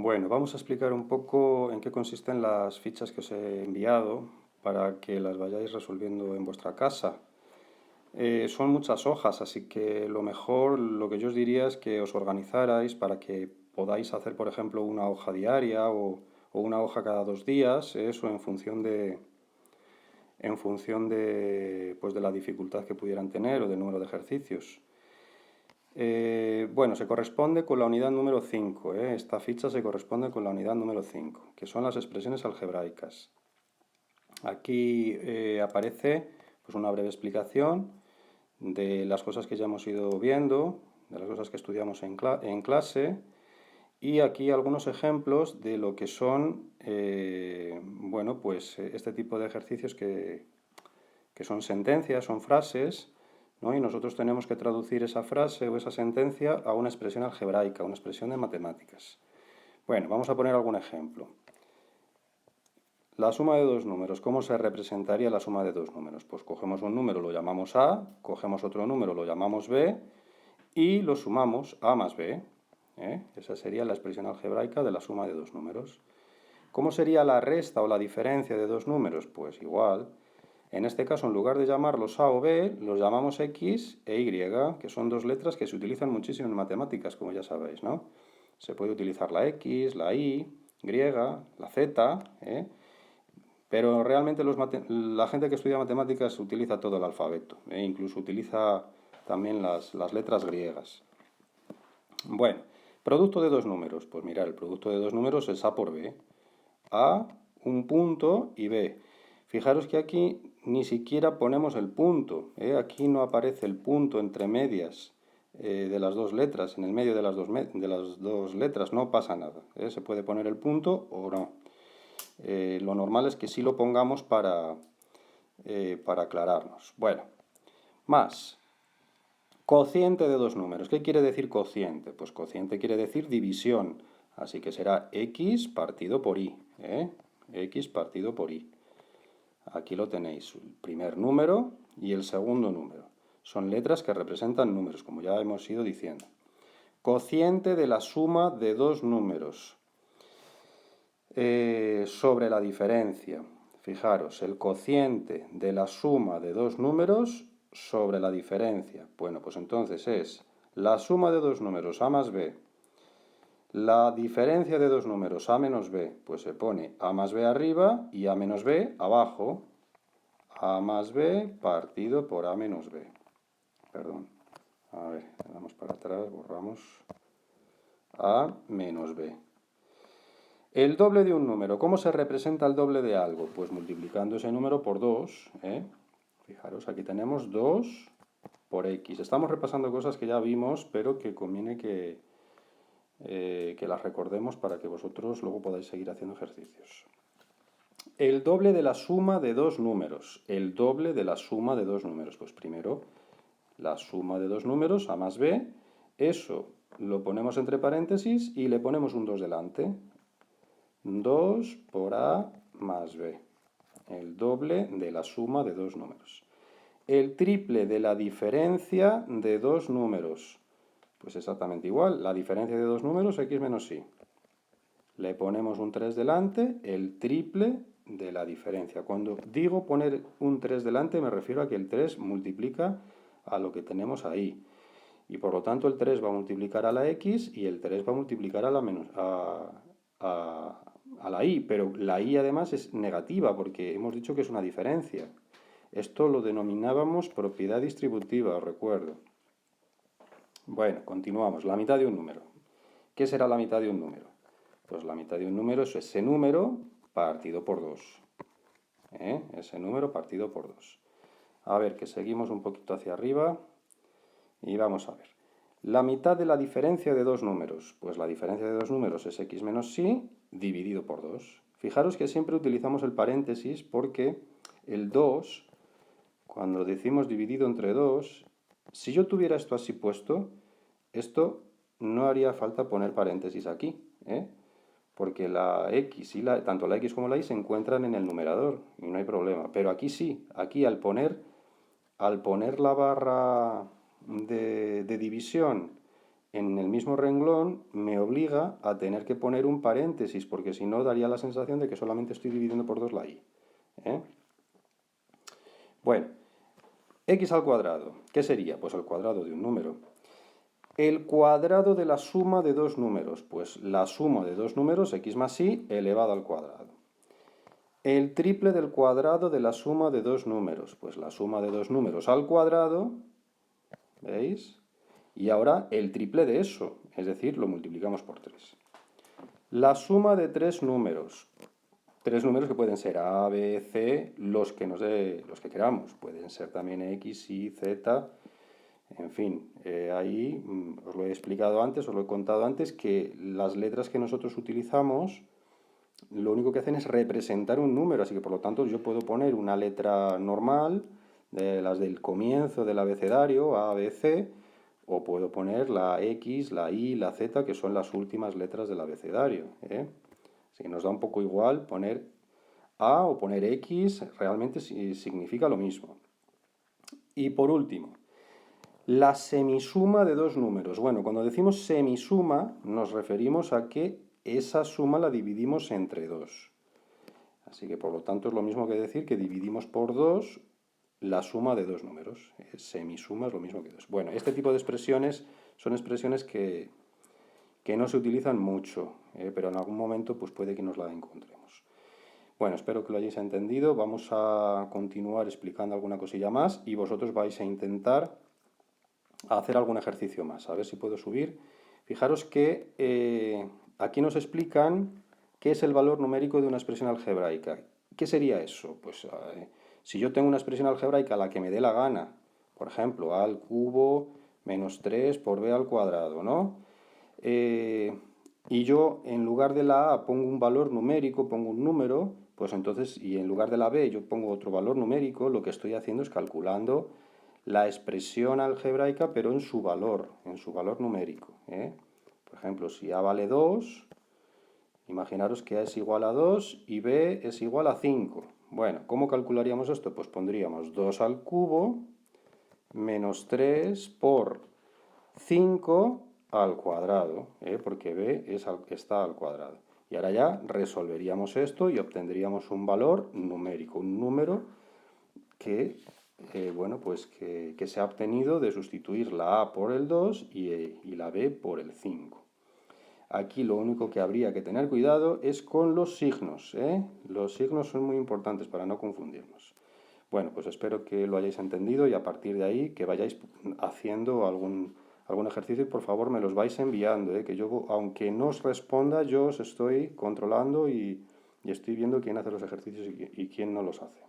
Bueno, vamos a explicar un poco en qué consisten las fichas que os he enviado para que las vayáis resolviendo en vuestra casa. Son muchas hojas, así que lo mejor, lo que yo os diría es que os organizarais para que podáis hacer, por ejemplo, una hoja diaria o una hoja cada 2 días, eso en función de, pues, de la dificultad que pudieran tener o del número de ejercicios. Bueno, se corresponde con la unidad número 5, ¿eh? Esta ficha se corresponde con la unidad número 5, que son las expresiones algebraicas. Aquí aparece pues, una breve explicación de las cosas que ya hemos ido viendo, de las cosas que estudiamos en clase, y aquí algunos ejemplos de lo que son, bueno, pues este tipo de ejercicios que son sentencias, son frases, ¿no? Y nosotros tenemos que traducir esa frase o esa sentencia a una expresión algebraica, una expresión de matemáticas. Bueno, vamos a poner algún ejemplo. La suma de dos números, ¿cómo se representaría la suma de dos números? Pues cogemos un número, lo llamamos A, cogemos otro número, lo llamamos B, y lo sumamos A más B. Esa sería la expresión algebraica de la suma de dos números. ¿Cómo sería la resta o la diferencia de dos números? Pues igual. En este caso, en lugar de llamarlos A o B, los llamamos X e Y, que son dos letras que se utilizan muchísimo en matemáticas, como ya sabéis, ¿no? Se puede utilizar la X, la Y, la Z, pero realmente la gente que estudia matemáticas utiliza todo el alfabeto, incluso utiliza también las letras griegas. Bueno, producto de dos números. Pues mirad, el producto de dos números es A por B. A, un punto y B. Fijaros que aquí ni siquiera ponemos el punto. Aquí no aparece el punto entre medias de las dos letras. En el medio de las dos letras no pasa nada. Se puede poner el punto o no. Lo normal es que sí lo pongamos para aclararnos. Bueno, más. Cociente de dos números. ¿Qué quiere decir cociente? Pues cociente quiere decir división. Así que será X partido por Y. X partido por Y. Aquí lo tenéis, el primer número y el segundo número. Son letras que representan números, como ya hemos ido diciendo. Cociente de la suma de dos números. Sobre la diferencia. Fijaros, el cociente de la suma de dos números sobre la diferencia. Bueno, pues entonces es la suma de dos números A más B. La diferencia de dos números A menos B, pues se pone A más B arriba y A menos B abajo. A más B partido por A menos B. Perdón. A ver, le damos para atrás, borramos. A menos B. El doble de un número. ¿Cómo se representa el doble de algo? Pues multiplicando ese número por 2. Fijaros, aquí tenemos 2 por X. Estamos repasando cosas que ya vimos, pero que conviene que las recordemos para que vosotros luego podáis seguir haciendo ejercicios. El doble de la suma de dos números. El doble de la suma de dos números. Pues primero, la suma de dos números, A más B. Eso lo ponemos entre paréntesis y le ponemos un 2 delante. 2 por A más B. El doble de la suma de dos números. El triple de la diferencia de dos números. Pues exactamente igual. La diferencia de dos números, X menos Y. Le ponemos un 3 delante, el triple de la diferencia. Cuando digo poner un 3 delante, me refiero a que el 3 multiplica a lo que tenemos ahí. Y por lo tanto el 3 va a multiplicar a la X y el 3 va a multiplicar a la Y. Pero la Y además es negativa porque hemos dicho que es una diferencia. Esto lo denominábamos propiedad distributiva, os recuerdo. Bueno, continuamos. La mitad de un número. ¿Qué será la mitad de un número? Pues la mitad de un número es ese número partido por 2. Ese número partido por 2. A ver, que seguimos un poquito hacia arriba. Y vamos a ver. La mitad de la diferencia de dos números. Pues la diferencia de dos números es X menos Y dividido por 2. Fijaros que siempre utilizamos el paréntesis porque el 2, cuando decimos dividido entre 2, si yo tuviera esto así puesto, esto no haría falta poner paréntesis aquí, porque la X y tanto la X como la Y se encuentran en el numerador y no hay problema. Pero aquí sí, aquí al poner la barra de división en el mismo renglón me obliga a tener que poner un paréntesis, porque si no daría la sensación de que solamente estoy dividiendo por 2 la y. ¿eh? Bueno, x al cuadrado, ¿qué sería? Pues el cuadrado de un número. El cuadrado de la suma de dos números, pues la suma de dos números, x más y, elevado al cuadrado. El triple del cuadrado de la suma de dos números, pues la suma de dos números al cuadrado, ¿veis? Y ahora el triple de eso, es decir, lo multiplicamos por 3. La suma de tres números que pueden ser A, B, C, los que queramos, pueden ser también X, Y, Z, en fin, ahí os lo he explicado antes, os lo he contado antes, que las letras que nosotros utilizamos lo único que hacen es representar un número, así que por lo tanto yo puedo poner una letra normal, de las del comienzo del abecedario, A, B, C, o puedo poner la X, la Y, la Z, que son las últimas letras del abecedario. Así que nos da un poco igual poner A o poner X, realmente significa lo mismo. Y por último, la semisuma de dos números. Bueno, cuando decimos semisuma nos referimos a que esa suma la dividimos entre 2. Así que por lo tanto es lo mismo que decir que dividimos por 2 la suma de dos números. Semisuma es lo mismo que 2. Bueno, este tipo de expresiones son expresiones que no se utilizan mucho, pero en algún momento pues puede que nos la encontremos. Bueno, espero que lo hayáis entendido. Vamos a continuar explicando alguna cosilla más y vosotros vais a intentar hacer algún ejercicio más. A ver si puedo subir. Fijaros que aquí nos explican qué es el valor numérico de una expresión algebraica. ¿Qué sería eso? Pues si yo tengo una expresión algebraica a la que me dé la gana, por ejemplo, a al cubo menos 3 por b al cuadrado, ¿no? Y yo en lugar de la a pongo un valor numérico, pongo un número, pues entonces, y en lugar de la b yo pongo otro valor numérico, lo que estoy haciendo es calculando la expresión algebraica, pero en su valor numérico. Por ejemplo, si a vale 2, imaginaros que a es igual a 2 y b es igual a 5. Bueno, ¿cómo calcularíamos esto? Pues pondríamos 2 al cubo menos 3 por 5 al cuadrado, porque b está al cuadrado. Y ahora ya resolveríamos esto y obtendríamos un valor numérico, un número que, bueno, pues que se ha obtenido de sustituir la a por el 2 y la b por el 5. Aquí lo único que habría que tener cuidado es con los signos. Los signos son muy importantes para no confundirnos. Bueno, pues espero que lo hayáis entendido y a partir de ahí que vayáis haciendo algún ejercicio y por favor me los vais enviando, que yo, aunque no os responda, yo os estoy controlando y estoy viendo quién hace los ejercicios y quién no los hace.